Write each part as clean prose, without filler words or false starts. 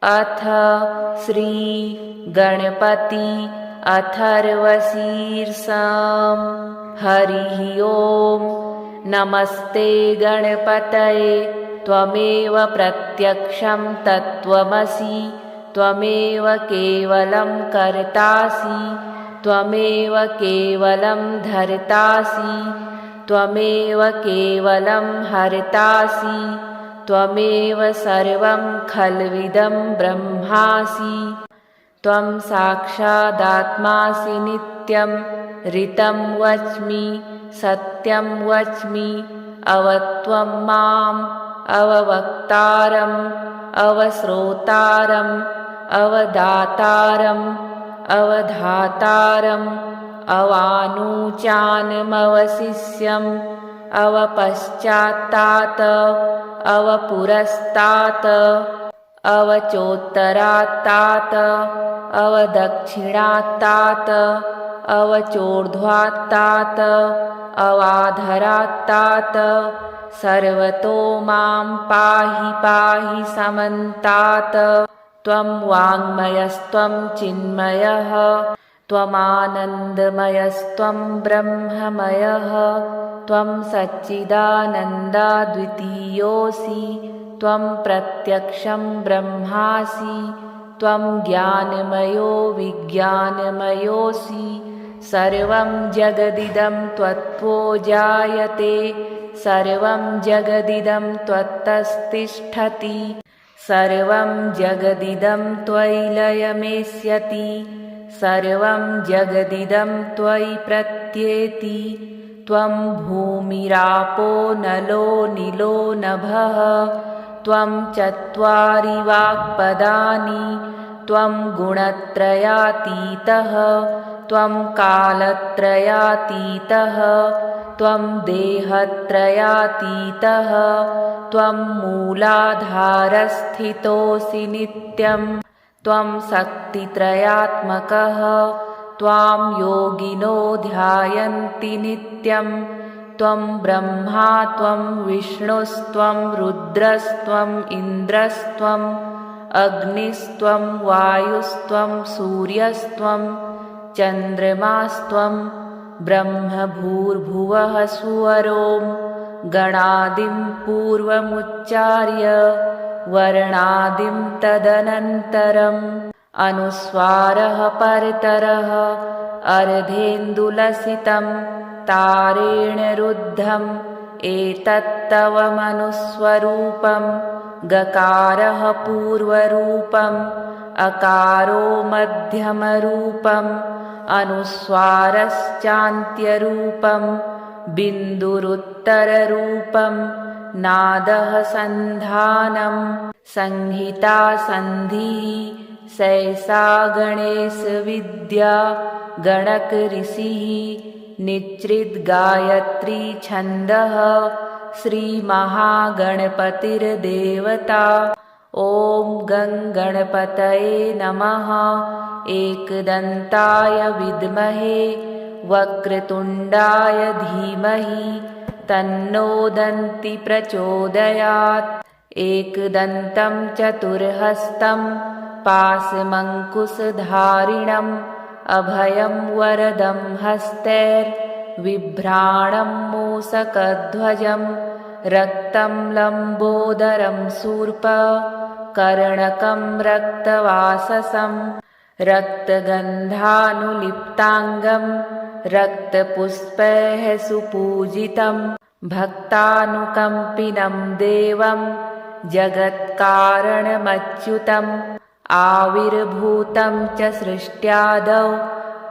अथ श्री गणपति अथर्वशीर्षम्। हरिः ओम्। नमस्ते गणपतये त्वमेव प्रत्यक्षं तत्त्वमसि, त्वमेव केवलं कर्तासि, त्वमेव केवलं धर्तासि, त्वमेव केवलं हर्तासि, त्वमेव सर्वं खल्विदं ब्रह्मासि। त्वं साक्षादात्मासि नित्यं ऋतं वच्मि सत्यं वच्मि। अवत्वं माम् अववक्तारम् अवश्रोतारम् अवदातारम् अवधातारम् अवानुचानमवशिष्यम् अवपश्चात्तात् अवपुरस्तात् अवचोत्तरात्तात् अवदक्षिणात्तात् अवचोर्ध्वात्तात् अवाधरात्तात्। सर्वतो मां पाहि पाहि समन्तात्। त्वं वाङ्मयस्त्वं चिन्मयः त्वमानन्दमयस्त्वं ब्रह्ममयः। त्वं सच्चिदानन्दाद्वितीयोऽसि, त्वं प्रत्यक्षं ब्रह्मासि, त्वं ज्ञानमयो विज्ञानमयोऽसि। सर्वं जगदिदं त्वत्तो जायते, सर्वं जगदिदं त्वत्तस्तिष्ठति, सर्वं जगदिदं त्वयि लयमेष्यति, सर्वं जगदिदं त्वयि प्रत्येति। त्वं भूमिरापो नलो निलो नभः, त्वं चत्वारि वाक्पदानि, त्वं गुणत्रयातीतः, त्वं कालत्रयातीतः, त्वं देहत्रयातीतः, त्वं मूलाधारस्थितोऽसि नित्यं, त्वं शक्तित्रयात्मकः। त्वां योगिनो ध्यायन्ति नित्यं, त्वं ब्रह्मा त्वं विष्णुस्त्वं रुद्रस्त्वम् इन्द्रस्त्वम् अग्निस्त्वं वायुस्त्वं सूर्यस्त्वं चन्द्रमास्त्वं ब्रह्मभूर्भुवः सुवरों गणादिं पूर्वमुच्चार्य वर्णादिं तदनन्तरम् अनुस्वारः परतरः अर्धेन्दुलसितं तारेण रुद्धम् एतत्तव मनुस्वरूपं। गकारः पूर्वरूपम् अकारो मध्यमरूपम् अनुस्वारश्चान्त्यरूपम् बिन्दुरुत्तररूपम् नादः सन्धानम् संहिता सन्धिः सैषा गणेशविद्या गणक ऋषिः निच्चिद्गायत्री छन्दः श्रीमहागणपतिर्देवता। ॐ गं गणपतये नमः। एकदन्ताय विद्महे वक्रतुण्डाय धीमहि तन्नो दन्ति प्रचोदयात्। एकदन्तं चतुर्हस्तं पाशमङ्कुशधारिणम् अभयं वरदं हस्तैर्बिभ्राणं मूषकध्वजं रक्तं लम्बोदरं शूर्पकर्णकं रक्तवाससं रक्तगन्धानुलिप्ताङ्गं रक्तपुष्पैः सुपूजितं भक्तानुकम्पिनं देवं जगत्कारणमच्युतम् आविर्भूतं च सृष्ट्यादौ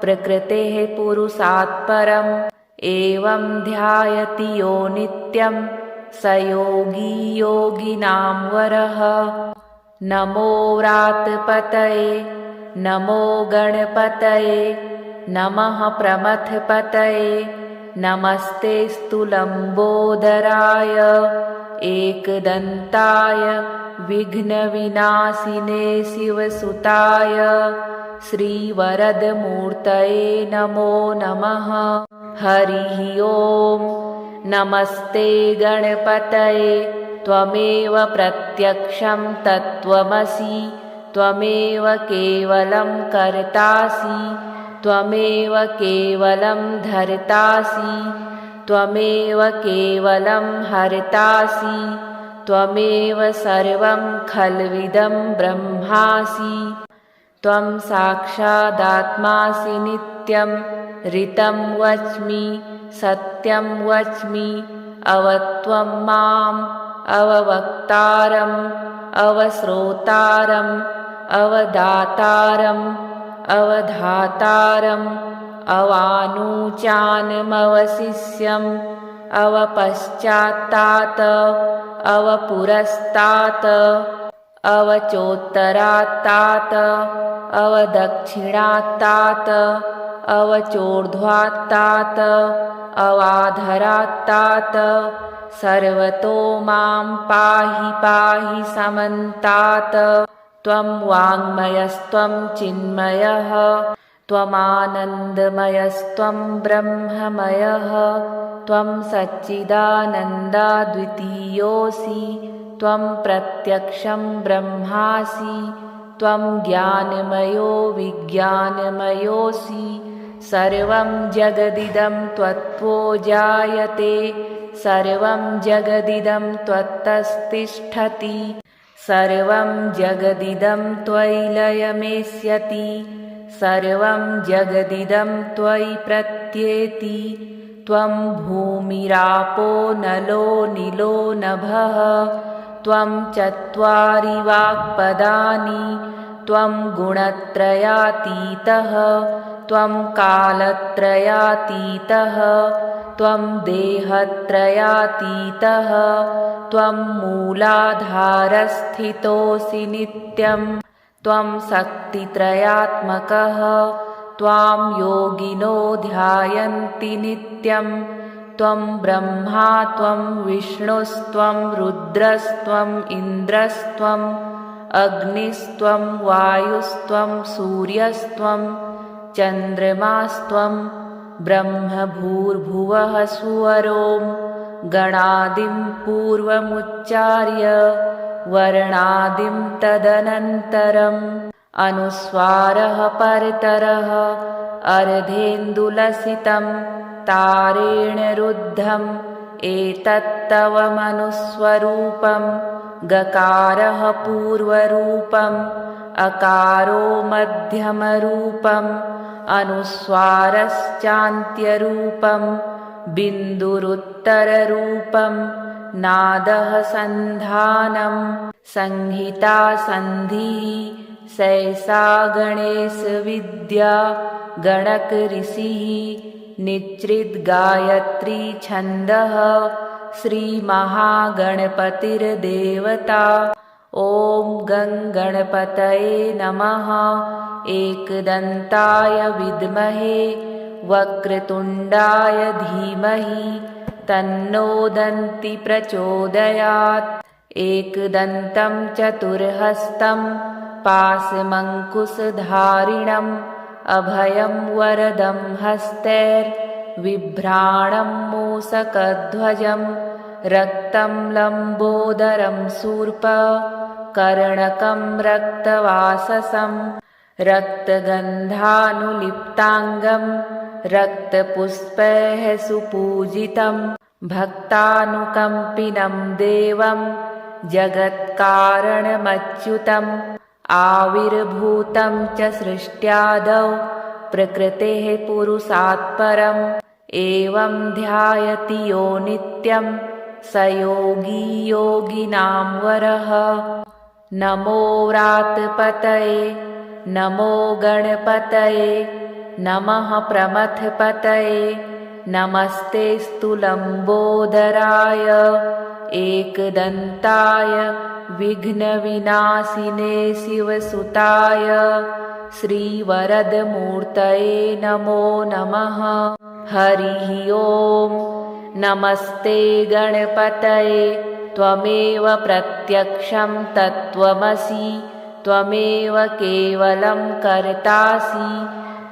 प्रकृतेः पुरुषात् परम् एवं ध्यायति यो नित्यं स योगी योगिनां वरः। नमो व्रातपतये नमो गणपतये नमः प्रमथपतये नमस्तेऽस्तु लम्बोदराय एकदन्ताय विघ्नविनाशिने शिवसुताय श्रीवरदमूर्तये नमो नमः। हरिः ओम्। नमस्ते गणपतये त्वमेव प्रत्यक्षं तत्त्वमसि, त्वमेव केवलं कर्तासि त्वमेव केवलं धर्तासि त्वमेव केवलं हर्तासि त्वमेव सर्वं खल्विदं ब्रह्मासि त्वं साक्षादात्मासि नित्यं ऋतं वच्मि सत्यं वच्मि अवत्वं माम् अववक्तारम् अवश्रोतारम् अवदातारम् अवधातारम् अवानुचानमवशिष्यम् अवपश्चात्तात अवपुरस्तात् अवचोत्तरात्तात अवदक्षिणात्तात अवचोर्ध्वात्तात अवाधरात्तात सर्वतो मां पाहि पाहि समन्तात् त्वं वाङ्मयस्त्वं चिन्मयः त्वमानन्दमयस्त्वं ब्रह्ममयः त्वं सच्चिदानन्दाद्वितीयोऽसि त्वं प्रत्यक्षं ब्रह्मासि त्वं ज्ञानमयो विज्ञानमयोऽसि सर्वं जगदिदं त्वत्तो जायते सर्वं जगदिदं त्वत्तस्तिष्ठति सर्वं जगदिदं त्वयि लयमेष्यति सर्वं जगदिदं त्वयि प्रत्येति त्वं भूमिरापो नलो निलो नभः त्वं चत्वारि वाक्पदानि त्वं गुणत्रयातीतः त्वं कालत्रयातीतः त्वं देहत्रयातीतः त्वं मूलाधारस्थितोऽसि नित्यं त्वं शक्तित्रयात्मकः त्वां योगिनो ध्यायन्ति नित्यं त्वं ब्रह्मा त्वं विष्णुस्त्वं रुद्रस्त्वम् इन्द्रस्त्वम् अग्निस्त्वं वायुस्त्वं सूर्यस्त्वं चन्द्रमास्त्वं ब्रह्मभूर्भुवः सुवरों गणादिं पूर्वमुच्चार्य वर्णादिं तदनन्तरम् अनुस्वारः परतरः अर्धेन्दुलसितं तारेण रुद्धम् एतत्तव मनुस्वरूपं गकारः पूर्वरूपम् अकारो मध्यमरूपम् अनुस्वारश्चान्त्यरूपं बिन्दुरुत्तररूपं नादः सन्धानं संहिता सन्धिः सैषा गणेशविद्या गणकऋषिः निच्रिद्गायत्री छन्दः श्रीमहागणपतिर्देवता ॐ गं गणपतये नमः एकदन्ताय विद्महे वक्रतुण्डाय धीमहि तन्नो दन्ति प्रचोदयात् एकदन्तं चतुर्हस्तं पाशमङ्कुशधारिणम् अभयं वरदं हस्तैर्बिभ्राणं मूषकध्वजं रक्तं लम्बोदरं शूर्पकर्णकं रक्तवाससं रक्तगन्धानुलिप्ताङ्गं रक्तपुष्पैः सुपूजितं भक्तानुकम्पिनं देवं जगत्कारणमच्युतम् आविर्भूतं च सृष्ट्यादौ प्रकृतेः पुरुषात् परम् एवं ध्यायति यो नित्यं स योगी योगिनां वरः नमो व्रातपतये नमो गणपतये नमः प्रमथपतये नमस्तेऽस्तु लम्बोदराय एकदन्ताय विघ्नविनाशिने शिवसुताय श्रीवरदमूर्तये नमो नमः हरिः ॐ नमस्ते गणपतये त्वमेव प्रत्यक्षं तत्त्वमसि त्वमेव केवलं कर्तासि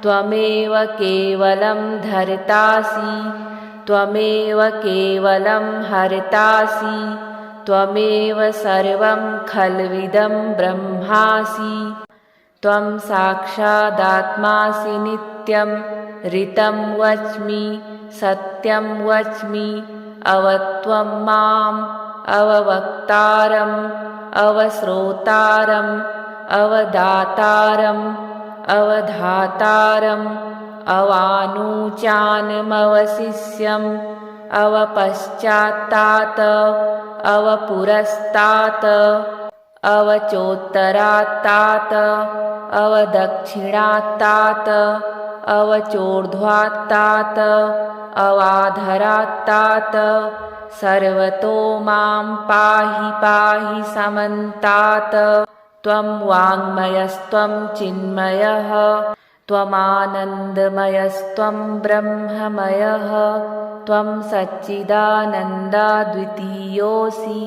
त्वमेव केवलं धर्तासि त्वमेव केवलं हर्तासि त्वमेव सर्वं खल्विदं ब्रह्मासि। त्वं साक्षादात्मासि नित्यं ऋतं वच्मि सत्यं वच्मि अवत्वं माम् अववक्तारम् अवश्रोतारम् अवदातारम् अवधातारम् अवानुचानमवशिष्यम् अवपश्चात्तात अवपुरस्तात अवचोत्तरात्तात अवदक्षिणात्तात अवचोर्ध्वात्तात अवाधरात्तात सर्वतो मां पाहि पाहि समन्तात्। त्वं वाङ्मयस्त्वं चिन्मयः त्वमानन्दमयस्त्वं ब्रह्ममयः त्वं सच्चिदानन्दाद्वितीयोऽसि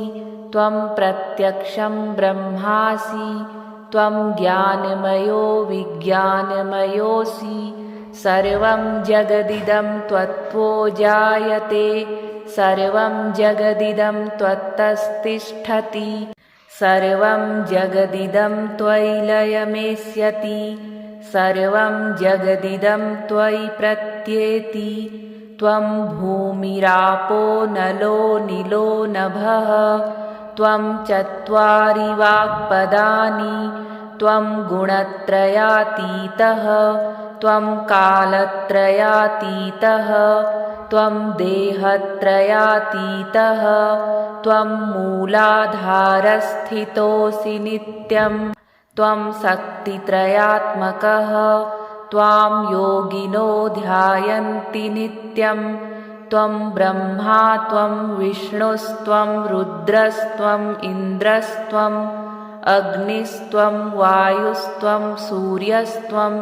त्वं प्रत्यक्षं ब्रह्मासि त्वं ज्ञानमयो विज्ञानमयोऽसि। सर्वं जगदिदं त्वत्तो जायते सर्वं जगदिदं त्वत्तस्तिष्ठति सर्वं जगदिदं त्वयि लयमेष्यति सर्वं जगदिदं त्वयि प्रत्येति। त्वं भूमिरापो नलो निलो नभः त्वं चत्वारि वाक्पदानि त्वं गुणत्रयातीतः त्वं कालत्रयातीतः त्वं देहत्रयातीतः त्वं मूलाधारस्थितोऽसि नित्यं त्वं शक्तित्रयात्मकः त्वां योगिनो ध्यायन्ति नित्यं त्वं ब्रह्मा त्वं विष्णुस्त्वं रुद्रस्त्वम् इन्द्रस्त्वम् अग्निस्त्वं वायुस्त्वं सूर्यस्त्वं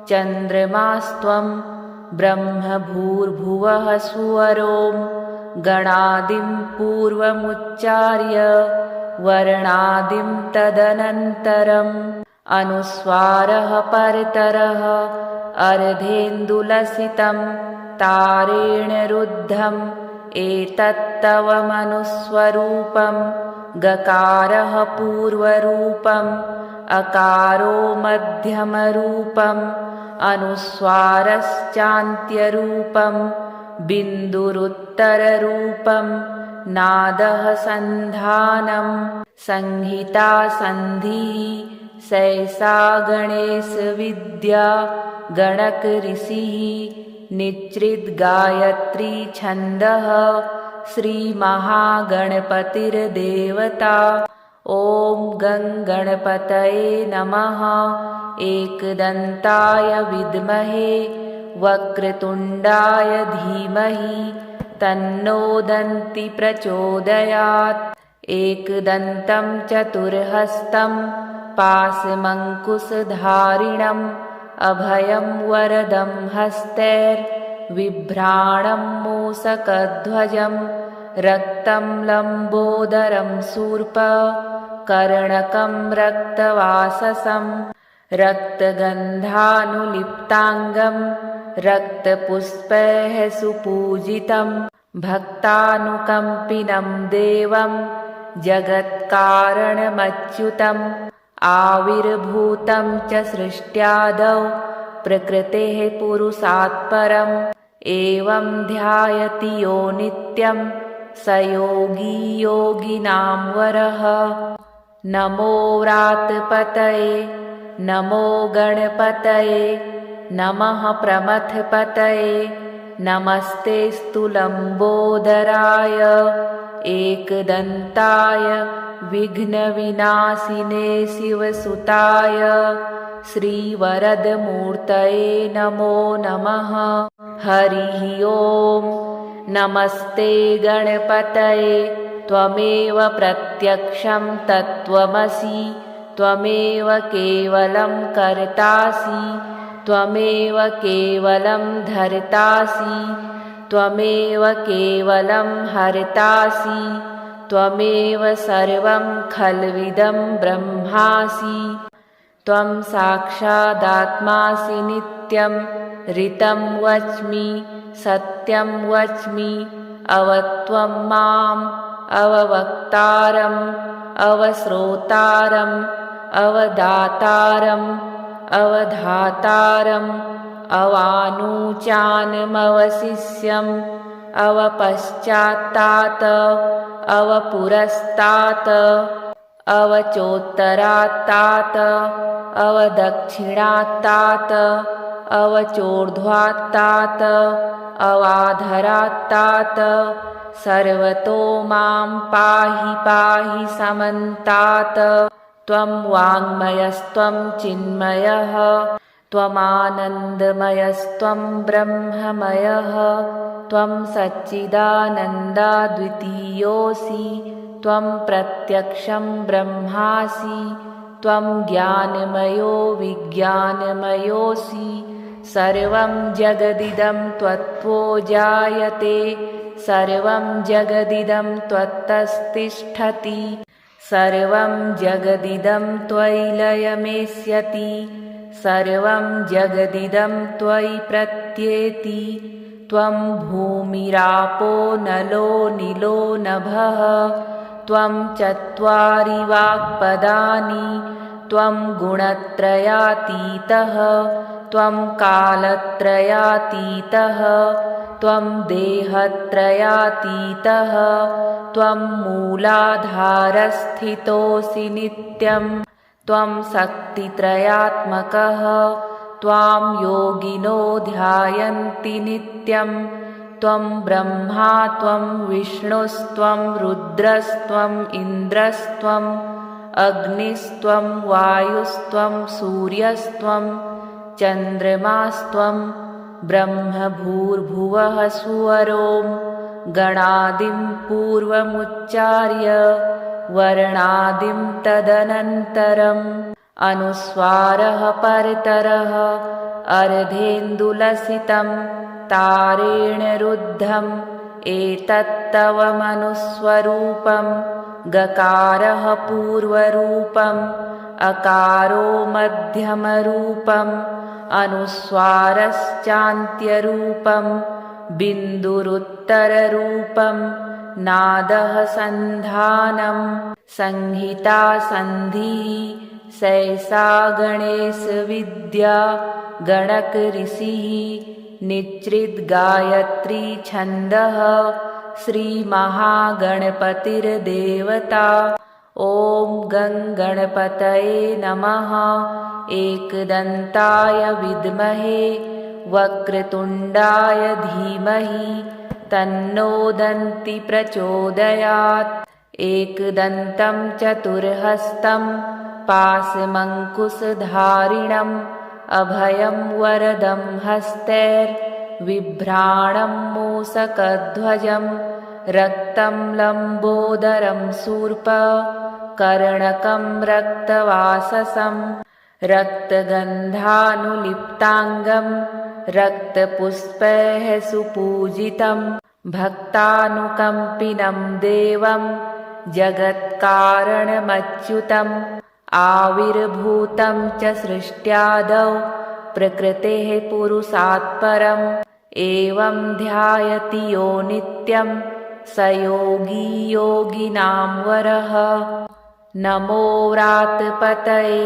चन्द्रमास्त्वं ब्रह्मभूर्भुवः सुवरों गणादिं पूर्वमुच्चार्य वर्णादिं तदनन्तरम् अनुस्वारः परतरः अर्धेन्दुलसितं तारेण रुद्धम् एतत्तव मनुस्वरूपं गकारः पूर्वरूपम् अकारो मध्यमरूपम् अनुस्वारश्चान्त्यरूपं बिन्दुरुत्तररूपं नादः सन्धानं संहिता सन्धिः सैषा गणेशविद्या गणकऋषिः निच्रिद्गायत्री छन्दः श्रीमहागणपतिर्देवता। ॐ गं गणपतये नमः। एकदन्ताय विद्महे वक्रतुण्डाय धीमहि तन्नो दन्ति प्रचोदयात्। एकदन्तं चतुर्हस्तं पाशमङ्कुशधारिणम् अभयं वरदं हस्तैर्बिभ्राणं मूषकध्वजं रक्तं लम्बोदरं शूर्पकर्णकं रक्तवाससं रक्तगन्धानुलिप्ताङ्गं रक्तपुष्पैः सुपूजितं भक्तानुकम्पिनं देवं जगत्कारणमच्युतम् आविर्भूतं च सृष्ट्यादौ प्रकृतेः पुरुषात् परम् एवं ध्यायति यो नित्यं स योगी योगिनां वरः। नमो व्रातपतये नमो गणपतये नमः प्रमथपतये नमस्तेऽस्तु लम्बोदराय एकदन्ताय विघ्नविनाशिने शिवसुताय श्रीवरदमूर्तये नमो नमः। हरिः ॐ। नमस्ते गणपतये त्वमेव प्रत्यक्षं तत्त्वमसि त्वमेव केवलं कर्तासि त्वमेव केवलं धर्तासि त्वमेव केवलं हर्तासि त्वमेव सर्वं खल्विदं ब्रह्मासि। त्वं साक्षादात्मासि नित्यं ऋतं वच्मि सत्यं वच्मि अवत्वं माम् अववक्तारम् अवश्रोतारम् अवदातारम् अवधातारम् अवानूचानमवशिष्यम् अवपश्चात्तात अवपुरस्तात् अवचोत्तरात्तात अवदक्षिणात्तात अवचोर्ध्वात्तात अवाधरात्तात सर्वतो मां पाहि पाहि समन्तात् त्वं वाङ्मयस्त्वं चिन्मयः त्वमानन्दमयस्त्वं ब्रह्ममयः त्वं सच्चिदानन्दाद्वितीयोऽसि त्वं प्रत्यक्षं ब्रह्मासि त्वं ज्ञानमयो विज्ञानमयोऽसि सर्वं जगदिदं त्वत्तो जायते सर्वं जगदिदं त्वत्तस्तिष्ठति सर्वं जगदिदं त्वयि लयमेष्यति सर्वं जगदिदं त्वयि प्रत्येति त्वं भूमिरापो नलो निलो नभः त्वं चत्वारि वाक्पदानि त्वं गुणत्रयातीतः त्वं कालत्रयातीतः त्वं देहत्रयातीतः त्वं मूलाधारस्थितोऽसि नित्यं त्वं शक्तित्रयात्मकः त्वां योगिनो ध्यायन्ति नित्यं त्वं ब्रह्मा त्वं विष्णुस्त्वं रुद्रस्त्वम् इन्द्रस्त्वम् अग्निस्त्वं वायुस्त्वं सूर्यस्त्वं चन्द्रमास्त्वं ब्रह्मभूर्भुवः सुवरों गणादिं पूर्वमुच्चार्य वर्णादिं तदनन्तरम् अनुस्वारः परतरः अर्धेन्दुलसितं तारेण रुद्धम् एतत्तव मनुस्वरूपं गकारः पूर्वरूपम् अकारो मध्यमरूपम् अनुस्वारश्चान्त्यरूपं बिन्दुरुत्तररूपं नादः सन्धानं संहिता सन्धिः सैषा गणेशविद्या गणकऋषिः निच्रिद्गायत्री छन्दः श्रीमहागणपतिर्देवता ॐ गं गणपतये नमः एकदन्ताय विद्महे वक्रतुण्डाय धीमहि तन्नो दन्ति प्रचोदयात् एकदन्तं चतुर्हस्तं पाशमङ्कुशधारिणम् अभयं वरदं हस्तैर्बिभ्राणं मूषकध्वजं रक्तं लम्बोदरं शूर्पकर्णकं रक्तवाससं रक्तगन्धानुलिप्ताङ्गं रक्तपुष्पैः सुपूजितं भक्तानुकम्पिनं देवं जगत्कारणमच्युतम् आविर्भूतं च सृष्ट्यादौ प्रकृतेः पुरुषात् परम् एवं ध्यायति यो नित्यं स योगी योगिनां वरः नमो व्रातपतये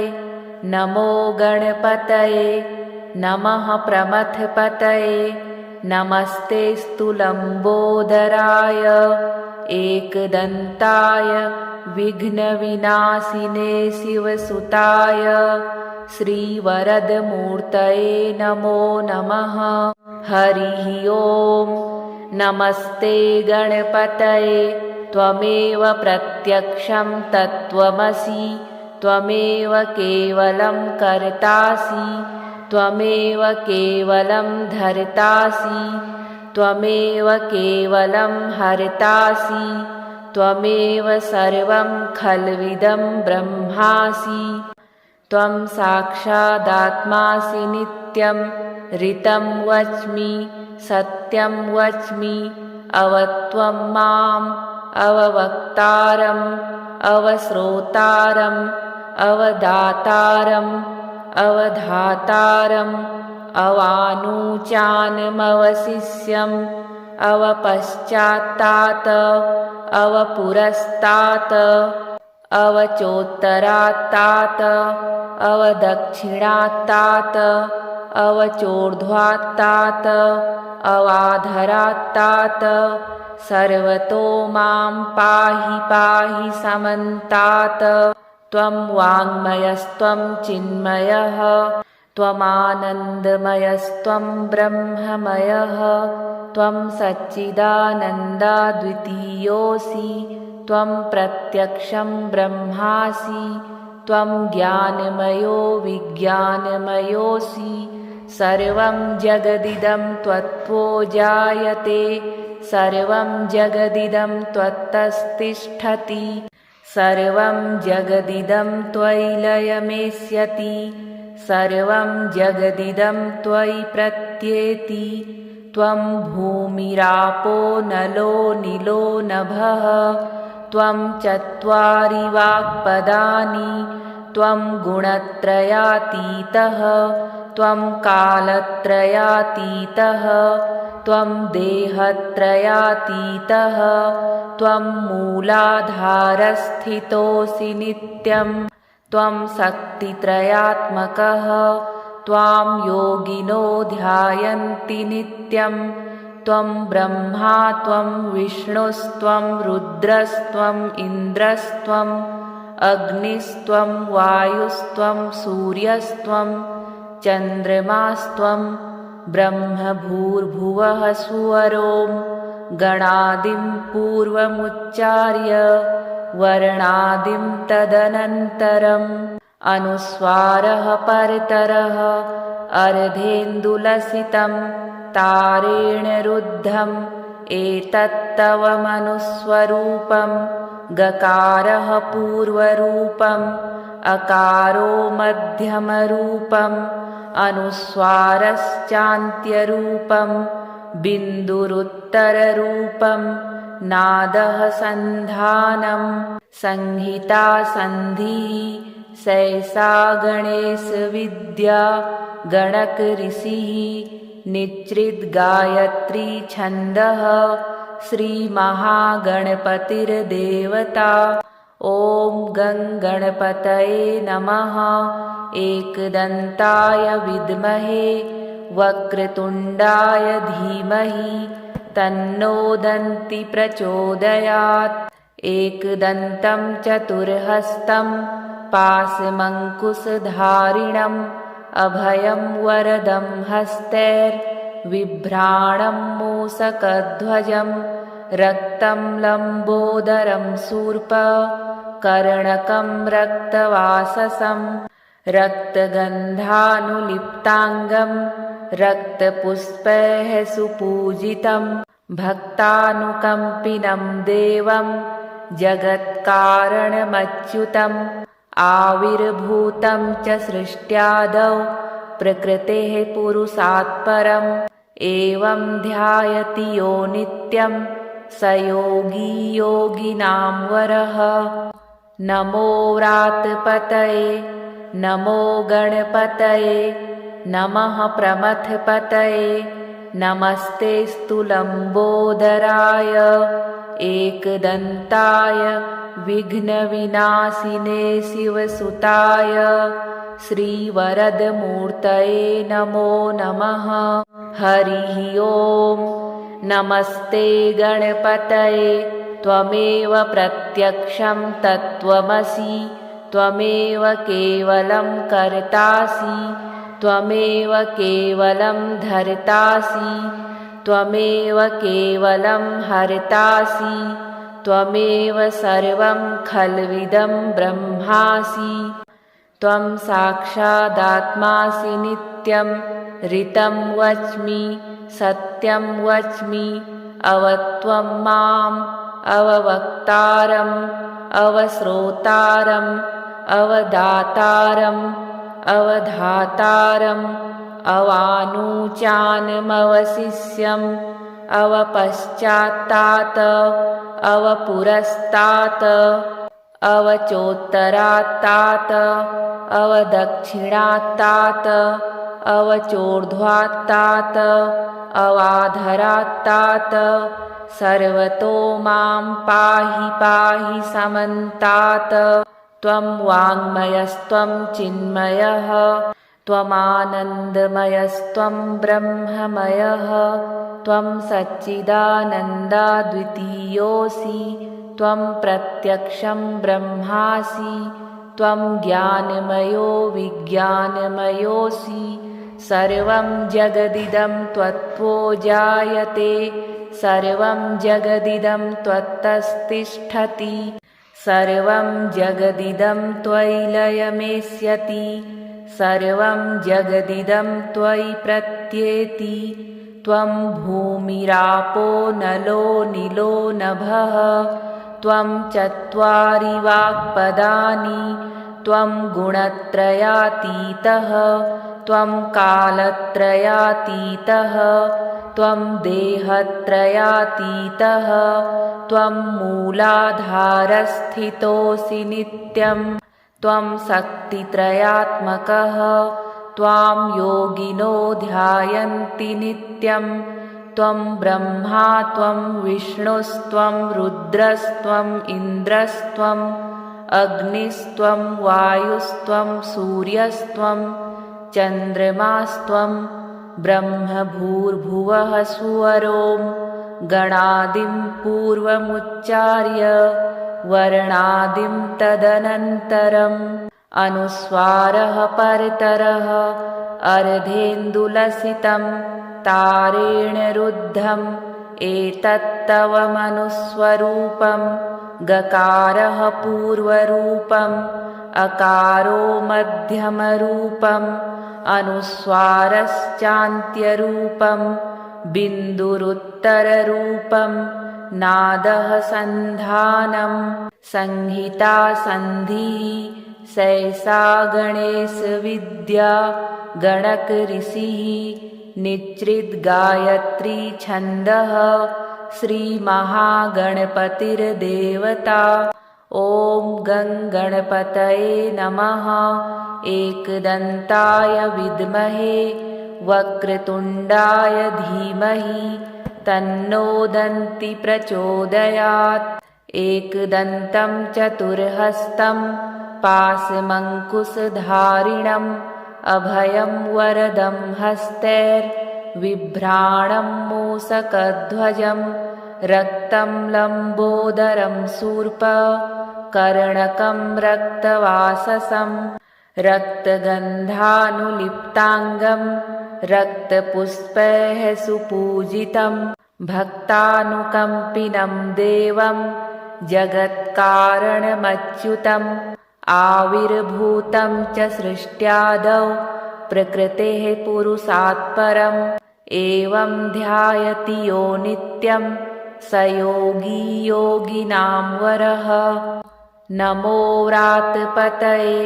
नमो गणपतये नमः प्रमथपतये नमस्तेऽस्तु लम्बोदराय एकदन्ताय विघ्नविनाशिने शिवसुताय श्रीवरदमूर्तये नमो नमः हरिः ॐ नमस्ते गणपतये त्वमेव प्रत्यक्षं तत्त्वमसि त्वमेव केवलं कर्तासि त्वमेव केवलं धर्तासि त्वमेव केवलं हर्तासि त्वमेव सर्वं खल्विदं ब्रह्मासि त्वं साक्षादात्मासि नित्यं ऋतं वच्मि सत्यं वच्मि अवत्वं माम् अववक्तारम् अवश्रोतारम् अवदातारम् अवधातारम् अवानूचानमवशिष्यम् अवपश्चात्तात अवपुरस्तात् अवचोत्तरात्तात् अवदक्षिणात्तात् अवचोर्ध्वात्तात् अवाधरात्तात् सर्वतो मां पाहि पाहि समन्तात्। त्वं वाङ्मयस्त्वं चिन्मयः त्वमानन्दमयस्त्वं ब्रह्ममयः त्वं सच्चिदानन्दाद्वितीयोऽसि त्वं प्रत्यक्षं ब्रह्मासि त्वं ज्ञानमयो विज्ञानमयोऽसि। सर्वं जगदिदं त्वत्तो जायते सर्वं जगदिदं त्वत्तस्तिष्ठति सर्वं जगदिदं त्वयि लयमेष्यति सर्वं जगदिदं त्वयि प्रत्येति। त्वं भूमिरापो नलो निलो नभः त्वं चत्वारि वाक्पदानि त्वं गुणत्रयातीतः त्वं कालत्रयातीतः त्वं देहत्रयातीतः त्वं मूलाधारस्थितोऽसि नित्यं त्वं शक्तित्रयात्मकः त्वां योगिनो ध्यायन्ति नित्यं। त्वं ब्रह्मा त्वं विष्णुस्त्वं रुद्रस्त्वम् इन्द्रस्त्वम् अग्निस्त्वं वायुस्त्वं सूर्यस्त्वं चन्द्रमास्त्वं ब्रह्मभूर्भुवः सुवरों गणादिं पूर्वमुच्चार्य वर्णादिं तदनन्तरम् अनुस्वारः परतरः अर्धेन्दुलसितं तारेण रुद्धम् एतत्तव मनुस्वरूपं गकारः पूर्वरूपम् अकारो मध्यमरूपम् अनुस्वारश्चान्त्यरूपं बिन्दुरुत्तररूपं नादः सन्धानं संहिता सन्धिः सैषा गणेशविद्या गणकऋषिः निच्रिद्गायत्री छन्दः श्रीमहागणपतिर्देवता। ॐ गं गणपतये नमः। एकदन्ताय विद्महे वक्रतुण्डाय धीमहि तन्नो दन्ति प्रचोदयात्। एकदन्तं चतुर्हस्तं पाशमङ्कुशधारिणम् अभयं वरदं हस्तैर्बिभ्राणं मूषकध्वजं रक्तं लम्बोदरं शूर्पकर्णकं रक्तवाससं रक्तगन्धानुलिप्ताङ्गं रक्तपुष्पैः सुपूजितं भक्तानुकम्पिनं देवं जगत्कारणमच्युतम् आविर्भूतं च सृष्ट्यादौ प्रकृतेः पुरुषात् परम् एवं ध्यायति यो नित्यं स योगी योगिनां वरः। नमो व्रातपतये नमो गणपतये नमः प्रमथपतये नमस्तेऽस्तु लम्बोदराय एकदन्ताय विघ्नविनाशिने शिवसुताय श्रीवरदमूर्तये नमो नमः। हरिः ॐ। नमस्ते गणपतये त्वमेव प्रत्यक्षं तत्त्वमसि त्वमेव केवलं कर्तासि त्वमेव केवलं धर्तासि त्वमेव केवलं हर्तासि त्वमेव सर्वं खल्विदं ब्रह्मासि। त्वं साक्षादात्मासि नित्यं ऋतं वच्मि सत्यं वच्मि अवत्वं माम् अववक्तारम् अवश्रोतारम् अवदातारम् अवधातारम् अवानुचानमवशिष्यम् अवपश्चात्तात् अवपुरस्तात् अवचोत्तरात्तात् अवदक्षिणात्तात् अवचोर्ध्वात्तात् अवाधरात्तात् सर्वतो मां पाहि पाहि समन्तात्। त्वं वाङ्मयस्त्वं चिन्मयः त्वमानन्दमयस्त्वं ब्रह्ममयः त्वं सच्चिदानन्दाद्वितीयोऽसि त्वं प्रत्यक्षं ब्रह्मासि त्वं ज्ञानमयो विज्ञानमयोऽसि। सर्वं जगदिदं त्वत्तो जायते सर्वं जगदिदं त्वत्तस्तिष्ठति सर्वं जगदिदं त्वयि लयमेष्यति सर्वं जगदिदं त्वयि प्रत्येति। त्वं भूमिरापो नलो निलो नभः त्वं चत्वारि वाक्पदानि त्वं गुणत्रयातीतः त्वं कालत्रयातीतः त्वं देहत्रयातीतः त्वं मूलाधारस्थितोऽसि नित्यं त्वं शक्तित्रयात्मकः त्वां योगिनो ध्यायन्ति नित्यं। त्वं ब्रह्मा त्वं विष्णुस्त्वं रुद्रस्त्वम् इन्द्रस्त्वम् अग्निस्त्वं वायुस्त्वं सूर्यस्त्वं चन्द्रमास्त्वं ब्रह्मभूर्भुवः सुवरों गणादिं पूर्वमुच्चार्य वर्णादिं तदनन्तरम् अनुस्वारः परतरः अर्धेन्दुलसितं तारेण रुद्धम् एतत्तव मनुस्वरूपं गकारः पूर्वरूपम् अकारो मध्यमरूपम् अनुस्वारश्चान्त्यरूपम् बिन्दुरुत्तररूपम् नादः सन्धानम् संहिता सन्धिः सैषा गणेशविद्या गणकऋषिः निच्रिद्गायत्री छन्दः श्रीमहागणपतिर्देवता। ॐ गं गणपतये नमः। एकदन्ताय विद्महे वक्रतुण्डाय धीमहि तन्नो दन्ति प्रचोदयात्। एकदन्तं चतुर्हस्तं पाशमङ्कुशधारिणम् अभयं वरदं हस्तैर्बिभ्राणं मूषकध्वजं रक्तं लम्बोदरं शूर्पकर्णकं रक्तवाससं रक्तगन्धानुलिप्ताङ्गं रक्तपुष्पैः सुपूजितं भक्तानुकम्पिनं देवं जगत्कारणमच्युतम् आविर्भूतं च सृष्ट्यादौ प्रकृतेः पुरुषात् परम् एवं ध्यायति यो नित्यं स योगी योगिनां वरः। नमो व्रातपतये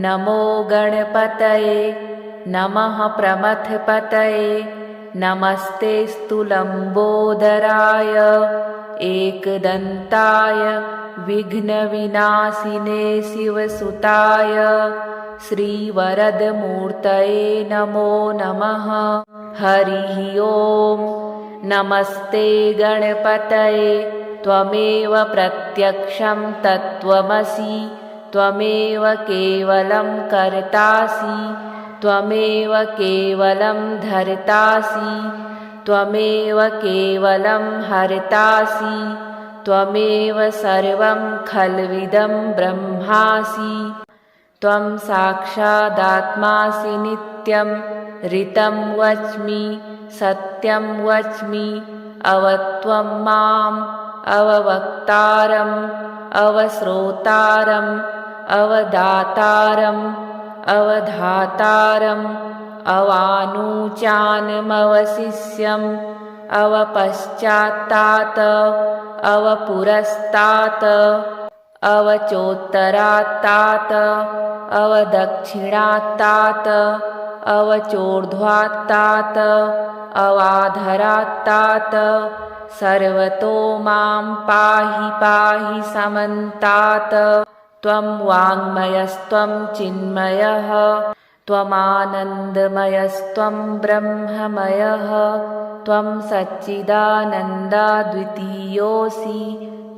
नमो गणपतये नमः प्रमथपतये नमस्तेऽस्तु लम्बोदराय एकदन्ताय विघ्नविनाशिने शिवसुताय श्रीवरदमूर्तये नमो नमः। हरिः ॐ। नमस्ते गणपतये त्वमेव प्रत्यक्षं तत्त्वमसि त्वमेव केवलं कर्तासि त्वमेव केवलं धर्तासि त्वमेव केवलं हर्तासि त्वमेव सर्वं खल्विदं ब्रह्मासि। त्वं साक्षादात्मासि नित्यं ऋतं वच्मि सत्यं वच्मि अवत्वं माम् अववक्तारम् अवश्रोतारम् अवदातारम् अवधातारम् अवानुचानमवशिष्यम् अवपश्चात्तात् अवपुरस्तात् अवचोत्तरात्तात् अवदक्षिणात्तात् अवचोर्ध्वात्तात् अवाधरात्तात् सर्वतो मां पाहि पाहि समन्तात्। त्वं वाङ्मयस्त्वं चिन्मयः त्वमानन्दमयस्त्वं ब्रह्ममयः त्वं सच्चिदानन्दाद्वितीयोऽसि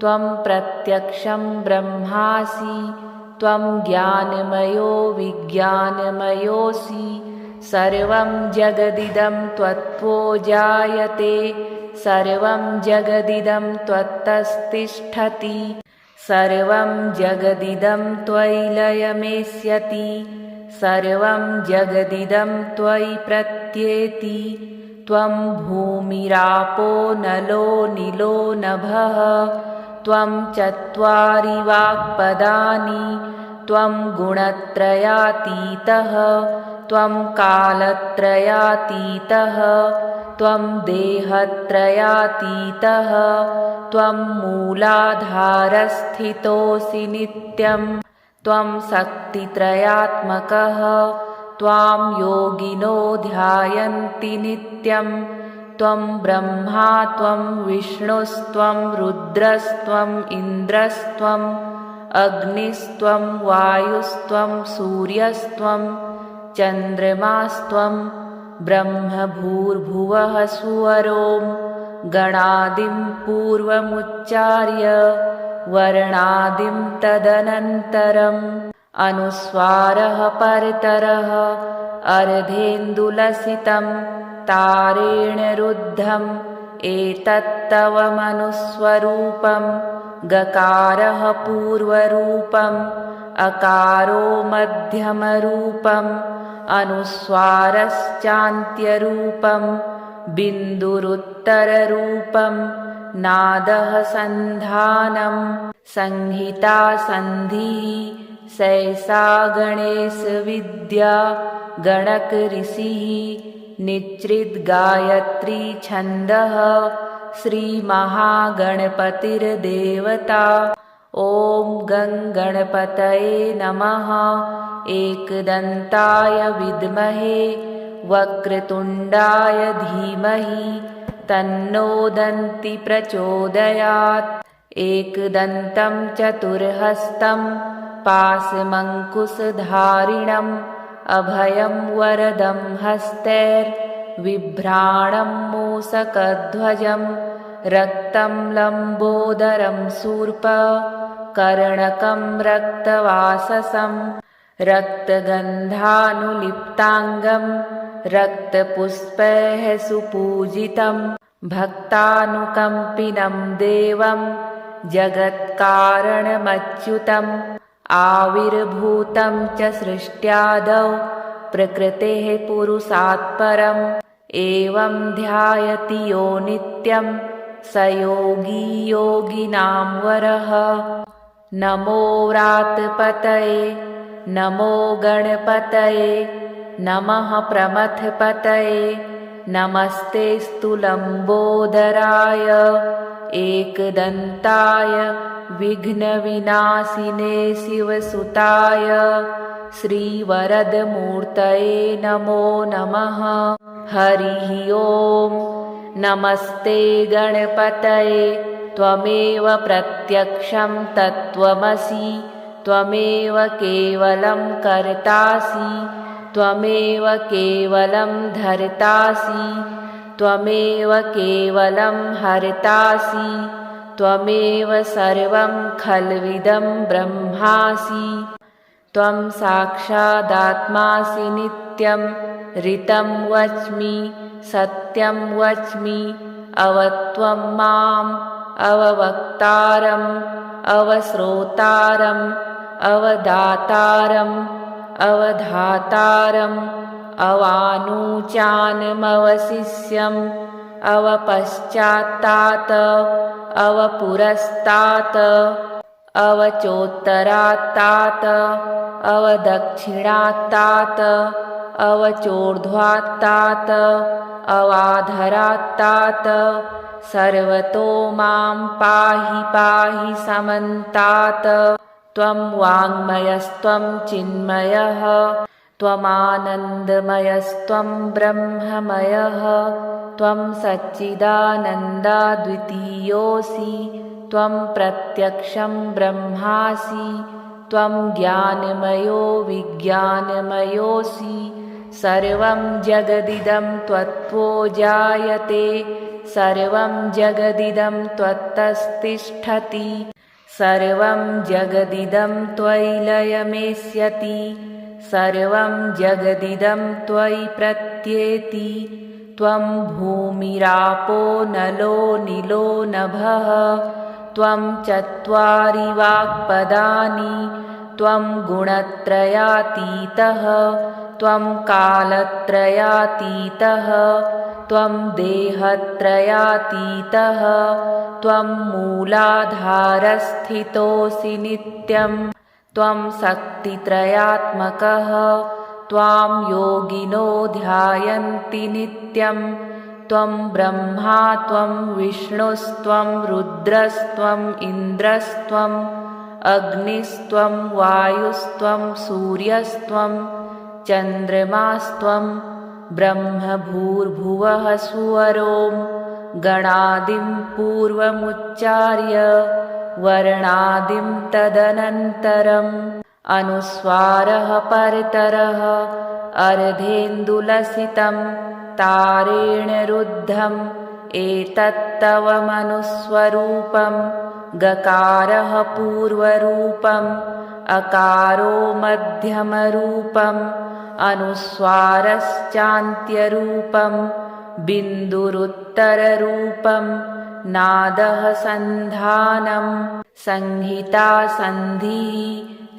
त्वं प्रत्यक्षं ब्रह्मासि त्वं ज्ञानमयो विज्ञानमयोऽसि सर्वं जगदिदं त्वत्तो जायते सर्वं जगदिदं त्वत्तस्तिष्ठति सर्वं जगदिदं त्वयि लयमेष्यति सर्वं जगदिदं त्वयि प्रत्येति त्वं भूमिरापो नलो निलो नभः त्वं चत्वारि वाक्पदानि त्वं गुणत्रयातीतः त्वं कालत्रयातीतः त्वं देहत्रयातीतः त्वं मूलाधारस्थितोऽसि नित्यं त्वं शक्तित्रयात्मकः त्वां योगिनो ध्यायन्ति नित्यं त्वं ब्रह्मा त्वं विष्णुस्त्वं रुद्रस्त्वम् इन्द्रस्त्वम् अग्निस्त्वं वायुस्त्वं सूर्यस्त्वं चन्द्रमास्त्वं ब्रह्मभूर्भुवः सुवरों गणादिं पूर्वमुच्चार्य वर्णादिं तदनन्तरम् अनुस्वारः परतरः अर्धेन्दुलसितं तारेण रुद्धम् एतत्तव मनुस्वरूपं गकारः पूर्वरूपम् अकारो मध्यमरूपम् अनुस्वारश्चान्त्यरूपं बिन्दुरुत्तररूपं नादः सन्धानं संहिता सन्धिः सैषा गणेशविद्या गणकऋषिः निच्रिद्गायत्री छन्दः श्रीमहागणपतिर्देवता ॐ गं गणपतये नमः एकदन्ताय विद्महे वक्रतुण्डाय धीमहि तन्नो दन्ति प्रचोदयात् एकदन्तं चतुर्हस्तं पाशमङ्कुशधारिणम् अभयं वरदं हस्तैर्बिभ्राणं मूषकध्वजं रक्तं लम्बोदरं शूर्पकर्णकं रक्तवाससं रक्तगन्धानुलिप्ताङ्गं रक्तपुष्पैः सुपूजितं भक्तानुकम्पिनं देवं जगत्कारणमच्युतम् आविर्भूतं च सृष्ट्यादौ प्रकृतेः पुरुषात् परम् एवं ध्यायति यो नित्यं स योगी योगिनां वरः नमो व्रातपतये नमो गणपतये नमः प्रमथपतये नमस्तेऽस्तु लम्बोदराय एकदन्ताय विघ्नविनाशिने शिवसुताय श्रीवरदमूर्तये नमो नमः हरिः ॐ नमस्ते गणपतये त्वमेव प्रत्यक्षं तत्त्वमसि त्वमेव केवलं कर्तासि त्वमेव केवलं धर्तासि त्वमेव केवलं हर्तासि त्वमेव सर्वं खल्विदं ब्रह्मासि त्वं साक्षादात्मासि नित्यं ऋतं वच्मि सत्यं वच्मि अवत्वं माम् अववक्तारम् अवश्रोतारम् अवदातारम् अवधातारम् अवानुचानमवशिष्यम् अवपश्चात्तात् अवपुरस्तात् अवचोत्तरात्तात् अवदक्षिणात्तात् अवचोर्ध्वात्तात् अवाधरात्तात् सर्वतो मां पाहि पाहि समन्तात् त्वं वाङ्मयस्त्वं चिन्मयः त्वमानन्दमयस्त्वं ब्रह्ममयः त्वं सच्चिदानन्दाद्वितीयोऽसि त्वं प्रत्यक्षं ब्रह्मासि त्वं ज्ञानमयो विज्ञानमयोऽसि सर्वं जगदिदं त्वत्तो जायते सर्वं जगदिदं त्वत्तस्तिष्ठति सर्वं जगदिदं त्वयि लयमेष्यति सर्वं जगदिदं त्वयि प्रत्येति त्वं भूमिरापो नलो निलो नभः त्वं चत्वारि वाक्पदानि त्वं गुणत्रयातीतः त्वं कालत्रयातीतः त्वं देहत्रयातीतः त्वं मूलाधारस्थितोऽसि नित्यं त्वं शक्तित्रयात्मकः त्वां योगिनो ध्यायन्ति नित्यं त्वं ब्रह्मा त्वं विष्णुस्त्वं रुद्रस्त्वं इन्द्रस्त्वम् अग्निस्त्वं वायुस्त्वं सूर्यस्त्वं चन्द्रमास्त्वं ब्रह्मभूर्भुवः सुवरों गणादिं पूर्वमुच्चार्य वर्णादिं तदनन्तरम् अनुस्वारः परतरः अर्धेन्दुलसितं तारेण रुद्धम् एतत्तव मनुस्वरूपं गकारः पूर्वरूपम् अकारो मध्यमरूपम् अनुस्वारश्चान्त्यरूपम् बिन्दुरुत्तररूपम् नादः सन्धानम् संहिता सन्धिः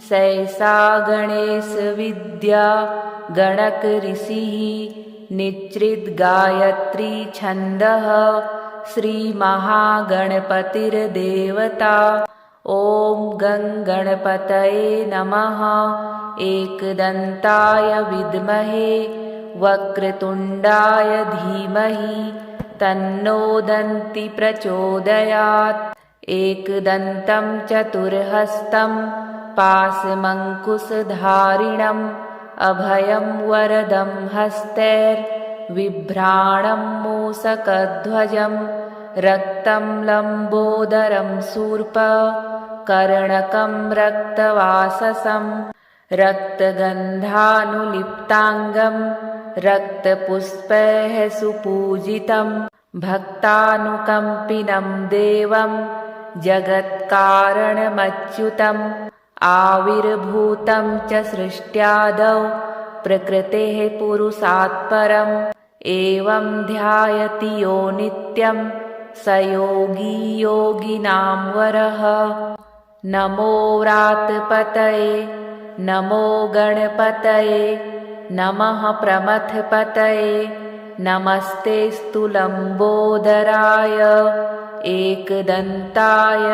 सैषा गणेशविद्या गणकऋषिः निच्रिद्गायत्री छन्दः श्रीमहागणपतिर्देवता ॐ गं गणपतये नमः एकदन्ताय विद्महे वक्रतुण्डाय धीमहि तन्नो दन्ति प्रचोदयात् एकदन्तं चतुर्हस्तं पाशमङ्कुशधारिणम् अभयं वरदं हस्तैर्बिभ्राणं मूषकध्वजं रक्तं लम्बोदरं शूर्पकर्णकं रक्तवाससं रक्तगन्धानुलिप्ताङ्गं रक्तपुष्पैः सुपूजितं भक्तानुकम्पिनं देवं जगत्कारणमच्युतम् आविर्भूतं च सृष्ट्यादौ प्रकृतेः पुरुषात् परम् एवं ध्यायति यो नित्यं स योगी योगिनां वरः नमो व्रातपतये नमो गणपतये नमः प्रमथपतये नमस्तेऽस्तु लम्बोदराय एकदन्ताय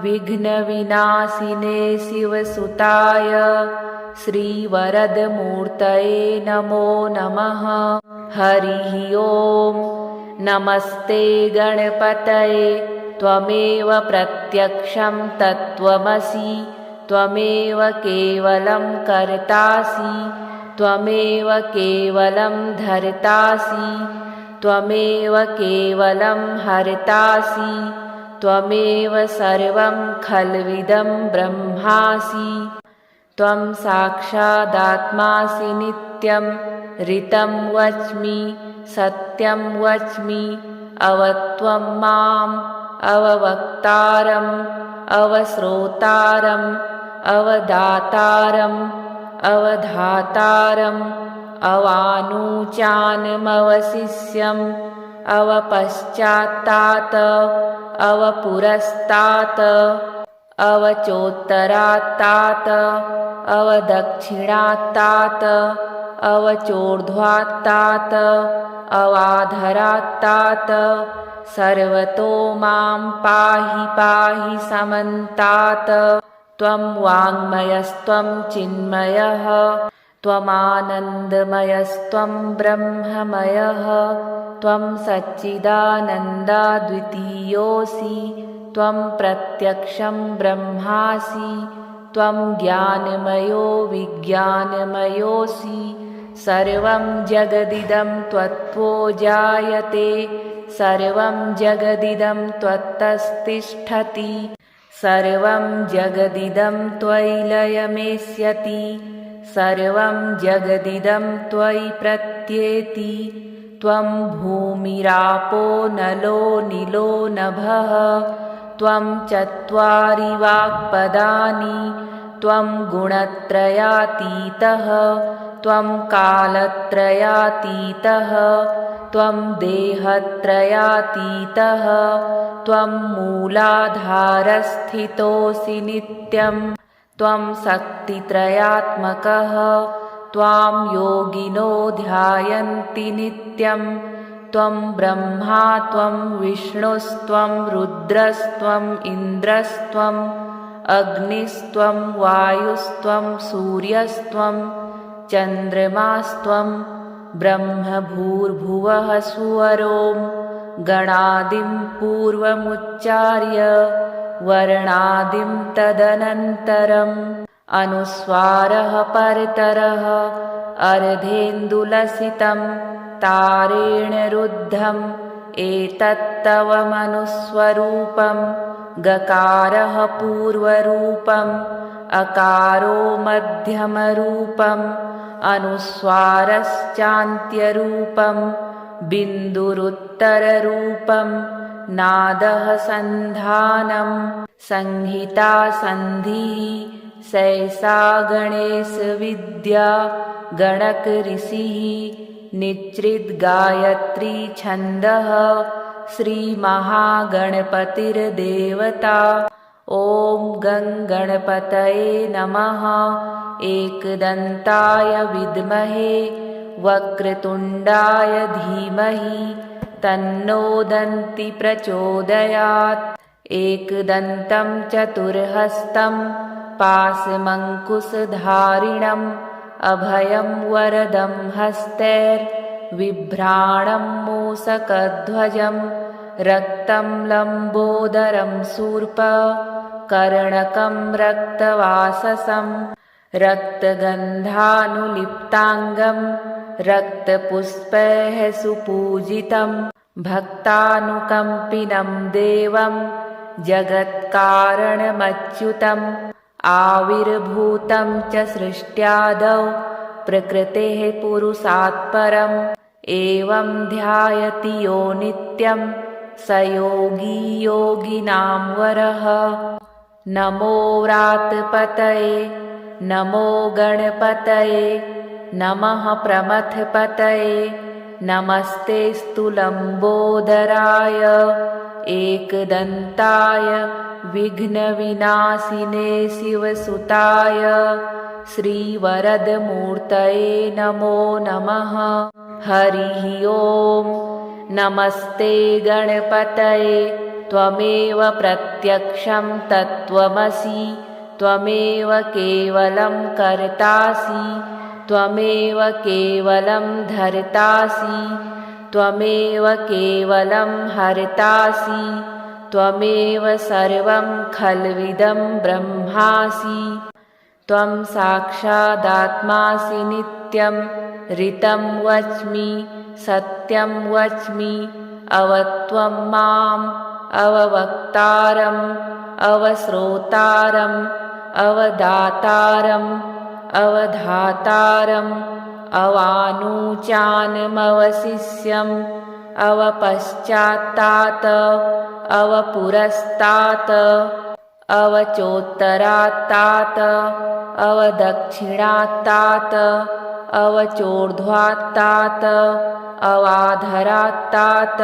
विघ्नविनाशिने शिवसुताय श्रीवरदमूर्तये नमो नमः हरिः ॐ नमस्ते गणपतये त्वमेव प्रत्यक्षं तत्त्वमसि त्वमेव केवलं कर्तासि त्वमेव केवलं धर्तासि त्वमेव केवलं हर्तासि त्वमेव सर्वं खल्विदं ब्रह्मासि त्वं साक्षादात्मासि नित्यं ऋतं वच्मि सत्यं वच्मि अवत्वं माम् अववक्तारम् अवश्रोतारम् अवदातारम् अवधातारम् अवानुचानमवशिष्यम् अवपश्चात्तात् अवपुरस्तात् अवचोत्तरात्तात् अवदक्षिणात्तात् अवचोर्ध्वात्तात् अवाधरात्तात् सर्वतो मां पाहि पाहि समन्तात् त्वं वाङ्मयस्त्वं चिन्मयः त्वमानन्दमयस्त्वं ब्रह्ममयः त्वं सच्चिदानन्दाद्वितीयोऽसि त्वं प्रत्यक्षं ब्रह्मासि त्वं ज्ञानमयो विज्ञानमयोऽसि सर्वं जगदिदं त्वत्तो जायते सर्वं जगदिदं त्वत्तस्तिष्ठति सर्वं जगदिदं त्वयि लयमेष्यति सर्वं जगदिदं त्वयि प्रत्येति त्वं भूमिरापो नलो निलो नभः त्वं चत्वारि वाक्पदानि त्वं गुणत्रयातीतः त्वं कालत्रयातीतः त्वं देहत्रयातीतः त्वं मूलाधारस्थितोऽसि नित्यं त्वं शक्तित्रयात्मकः त्वां योगिनो ध्यायन्ति नित्यं त्वं ब्रह्मा त्वं विष्णुस्त्वं रुद्रस्त्वम् इन्द्रस्त्वम् अग्निस्त्वं वायुस्त्वं सूर्यस्त्वं चन्द्रमास्त्वं ब्रह्मभूर्भुवः सुवरों गणादिं पूर्वमुच्चार्य वर्णादिं तदनन्तरम् अनुस्वारः परतरः अर्धेन्दुलसितं तारेण रुद्धम् एतत्तव मनुस्वरूपं गकारः पूर्वरूपम् अकारो मध्यमरूपम् अनुस्वारश्चान्त्यरूपम् बिन्दुरुत्तररूपम् नादः सन्धानम् संहिता सन्धिः सैषा गणेशविद्या गणकऋषिः निच्रिद्गायत्री छन्दः श्रीमहागणपतिर्देवता ॐ गं गणपतये नमः एकदन्ताय विद्महे वक्रतुण्डाय धीमहि तन्नो दन्ति प्रचोदयात् एकदन्तं चतुर्हस्तं पाशमङ्कुशधारिणम् अभयं वरदं हस्तैर्बिभ्राणं मूषकध्वजं रक्तं लम्बोदरं शूर्पकर्णकं रक्तवाससं रक्तगन्धानुलिप्ताङ्गं रक्तपुष्पैः सुपूजितं भक्तानुकम्पिनं देवं जगत्कारणमच्युतम् आविर्भूतं च सृष्ट्यादौ प्रकृतेः पुरुषात् परम् एवं ध्यायति यो नित्यं स योगी योगिनां वरः नमो व्रातपतये नमो गणपतये नमः प्रमथपतये नमस्तेऽस्तु लम्बोदराय एकदन्ताय विघ्नविनाशिने शिवसुताय श्रीवरदमूर्तये नमो नमः हरिः ॐ नमस्ते गणपतये त्वमेव प्रत्यक्षं तत्त्वमसि त्वमेव केवलं कर्तासि त्वमेव केवलं धर्तासि त्वमेव केवलं हर्तासि त्वमेव सर्वं खल्विदं ब्रह्मासि त्वं साक्षादात्मासि नित्यं ऋतं वच्मि सत्यं वच्मि अवत्वं माम् अववक्तारम् अवश्रोतारम् अवदातारम् अवधातारम् अवानुचानमवशिष्यम् अवपश्चात्तात् अवपुरस्तात् अवचोत्तरात्तात् अवदक्षिणात्तात् अवचोर्ध्वात्तात् अवाधरात्तात्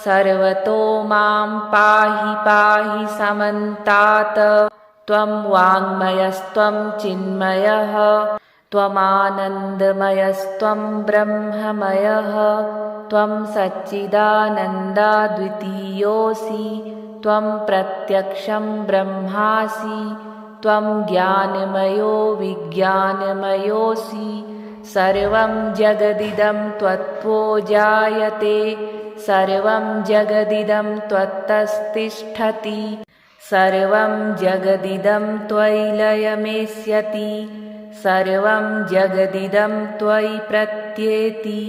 सर्वतो मां पाहि पाहि समन्तात् त्वं वाङ्मयस्त्वं चिन्मयः त्वमानन्दमयस्त्वं ब्रह्ममयः त्वं सच्चिदानन्दाद्वितीयोऽसि त्वं प्रत्यक्षं ब्रह्मासि त्वं ज्ञानमयो विज्ञानमयोऽसि सर्वं जगदिदं त्वत्तो जायते सर्वं जगदिदं त्वत्तस्तिष्ठति सर्वं जगदिदं त्वयि लयमेष्यति सर्वं जगदिदं त्वयि प्रत्येति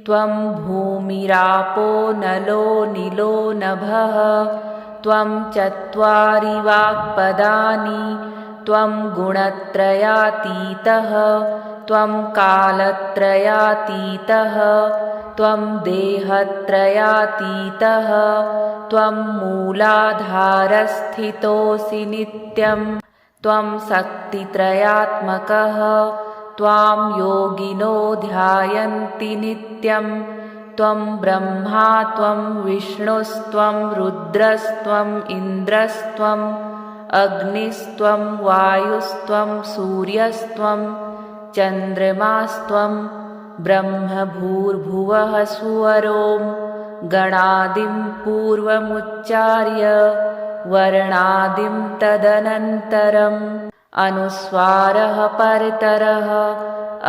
त्वं भूमिरापो नलो निलो नभः त्वं चत्वारि वाक्पदानि त्वं गुणत्रयातीतः त्वं कालत्रयातीतः त्वं देहत्रयातीतः त्वं मूलाधारस्थितोऽसि नित्यं त्वं शक्तित्रयात्मकः त्वां योगिनो ध्यायन्ति नित्यं त्वं ब्रह्मा त्वं विष्णुस्त्वं रुद्रस्त्वम् इन्द्रस्त्वम् अग्निस्त्वं वायुस्त्वं सूर्यस्त्वं चन्द्रमास्त्वं ब्रह्मभूर्भुवः सुवरों गणादिं पूर्वमुच्चार्य वर्णादिं तदनन्तरम् अनुस्वारः परतरः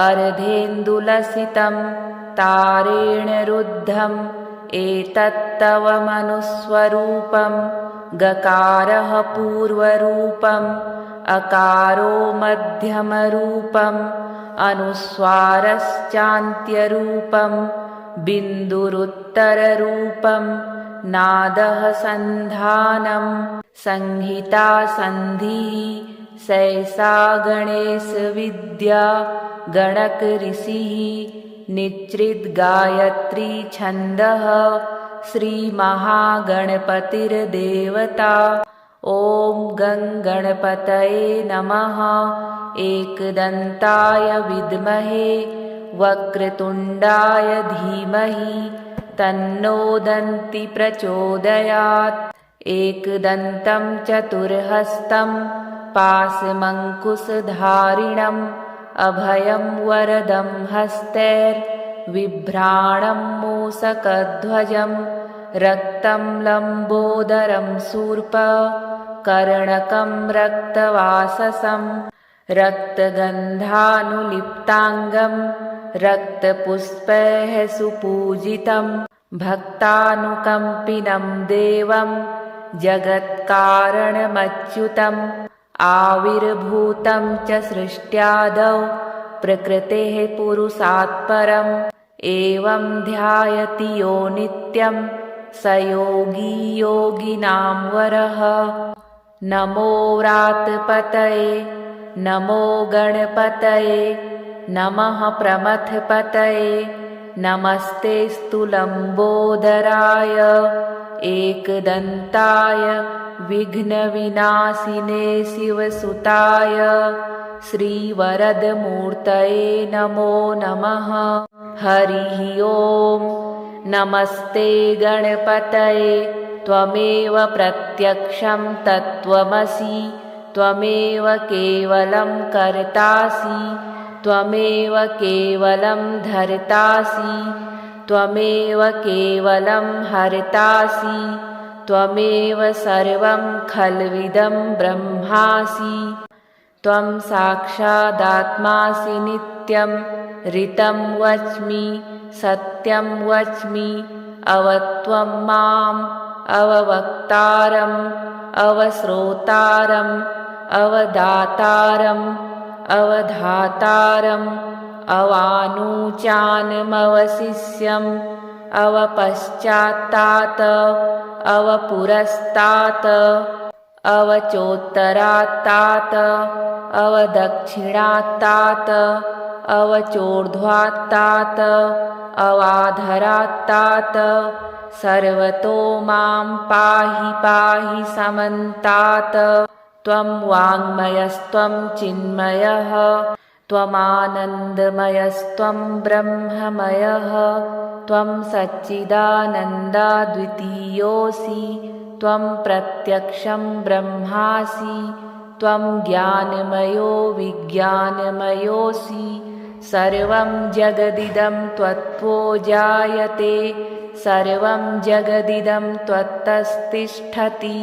अर्धेन्दुलसितं तारेण रुद्धम् एतत्तव मनुस्वरूपं गकारः पूर्वरूपम् अकारो मध्यमरूपम् अनुस्वारश्चान्त्यरूपम् बिन्दुरुत्तररूपम् नादः सन्धानं संहिता सन्धिः सैषा गणेशविद्या गणकऋषिः निच्रिद्गायत्री छन्दः श्रीमहागणपतिर्देवता ॐ गं गणपतये नमः। एकदन्ताय विद्महे वक्रतुण्डाय धीमहि तन्नो दन्ति प्रचोदयात्। एकदन्तं चतुर्हस्तं पाशमङ्कुशधारिणम् अभयं वरदं हस्तैर्बिभ्राणं मूषकध्वजं रक्तं लम्बोदरं शूर्पकर्णकं रक्तवाससं रक्तगन्धानुलिप्ताङ्गं रक्तपुष्पैः सुपूजितं भक्तानुकम्पिनं देवं जगत्कारणमच्युतम् आविर्भूतं च सृष्ट्यादौ प्रकृतेः पुरुषात् परम् एवं ध्यायति यो नित्यं स योगी योगिनां वरः। नमो व्रातपतये नमो गणपतये नमः प्रमथपतये नमस्तेऽस्तु लम्बोदराय एकदन्ताय विघ्नविनाशिने शिवसुताय श्रीवरदमूर्तये नमो नमः। हरिः ॐ। नमस्ते गणपतये त्वमेव प्रत्यक्षं तत्त्वमसि त्वमेव केवलं कर्तासि त्वमेव केवलं धर्तासि त्वमेव केवलं हर्तासि त्वमेव सर्वं खल्विदं ब्रह्मासि त्वं साक्षादात्मासि नित्यं ऋतं वच्मि सत्यं वच्मि अवत्वं माम् अववक्तारम् अवश्रोतारम् अवदातारम् अवधातारम् अवानुचानमवशिष्यम् अवपश्चात्तात् अवपुरस्तात् अवचोत्तरात्तात् अवदक्षिणात्तात् अवचोर्ध्वात्तात् अवाधरात्तात् सर्वतो मां पाहि पाहि समन्तात्। त्वं वाङ्मयस्त्वं चिन्मयः त्वमानन्दमयस्त्वं ब्रह्ममयः त्वं सच्चिदानन्दाद्वितीयोऽसि त्वं प्रत्यक्षं ब्रह्मासि त्वं ज्ञानमयो विज्ञानमयोऽसि सर्वं जगदिदं त्वत्तो जायते सर्वं जगदिदं त्वत्तस्तिष्ठति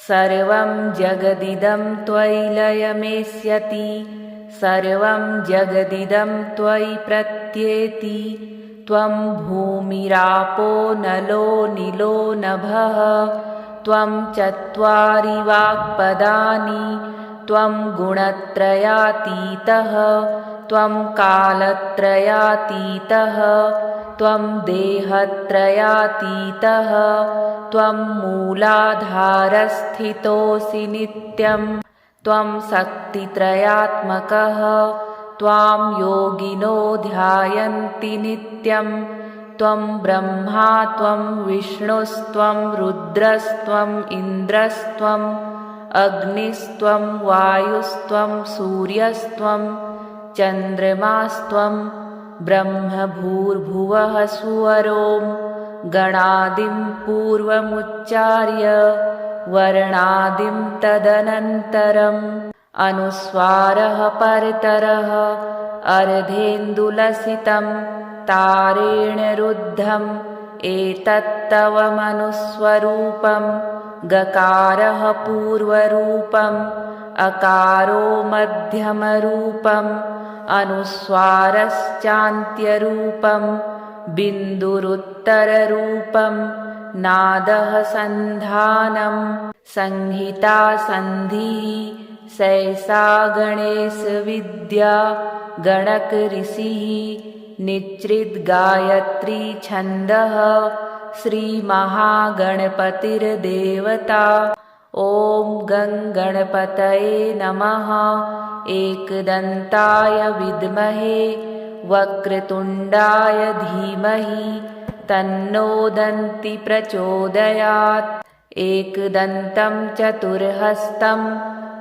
सर्वं जगदिदं त्वयि लयमेष्यति सर्वं जगदिदं त्वयि प्रत्येति त्वं भूमिरापो नलो निलो नभः त्वं चत्वारि वाक्पदानि त्वं गुणत्रयातीतः त्वं कालत्रयातीतः त्वं देहत्रयातीतः त्वं मूलाधारस्थितोऽसि नित्यं त्वं शक्तित्रयात्मकः त्वां योगिनो ध्यायन्ति नित्यं त्वं ब्रह्मा त्वं विष्णुस्त्वं रुद्रस्त्वम् इन्द्रस्त्वम् अग्निस्त्वं वायुस्त्वं सूर्यस्त्वं चन्द्रमास्त्वं ब्रह्मभूर्भुवः सुवरों गणादिं पूर्वमुच्चार्य वर्णादिं तदनन्तरम् अनुस्वारः परतरः अर्धेन्दुलसितं तारेण रुद्धम् एतत्तव मनुस्वरूपम् गकारः पूर्वरूपम् अकारो मध्यमरूपम् अनुस्वारश्चान्त्यरूपम् बिन्दुरुत्तररूपम् नादः सन्धानम् संहिता सन्धिः सैषा गणेशविद्या गणकऋषिः निच्चिद्गायत्री छन्दः श्रीमहागणपतिर्देवता ॐ गणपतये नमः। एकदन्ताय विद्महे वक्रतुण्डाय धीमहि तन्नो दन्ति प्रचोदयात्। एकदन्तं चतुर्हस्तं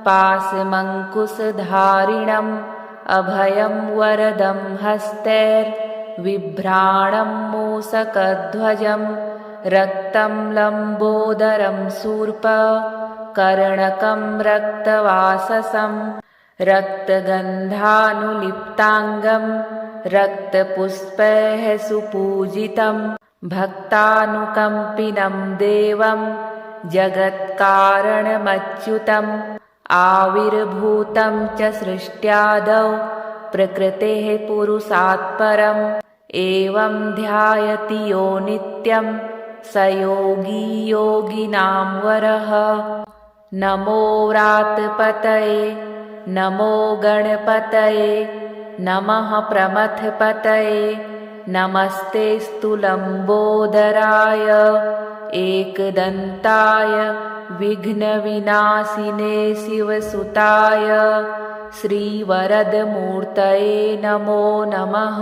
पाशमङ्कुशधारिणम् अभयं वरदं हस्तैर्बिभ्राणं मूषकध्वजं रक्तं लम्बोदरं शूर्पकर्णकं रक्तवाससं रक्तगन्धानुलिप्ताङ्गं रक्तपुष्पैः सुपूजितं भक्तानुकम्पिनं देवं जगत्कारणमच्युतम् आविर्भूतं च सृष्ट्यादौ प्रकृतेः पुरुषात् परम् एवं ध्यायति यो नित्यं स योगी योगिनां वरः। नमो व्रातपतये नमो गणपतये नमः प्रमथपतये नमस्तेऽस्तु लम्बोदराय एकदन्ताय विघ्नविनाशिने शिवसुताय श्रीवरदमूर्तये नमो नमः।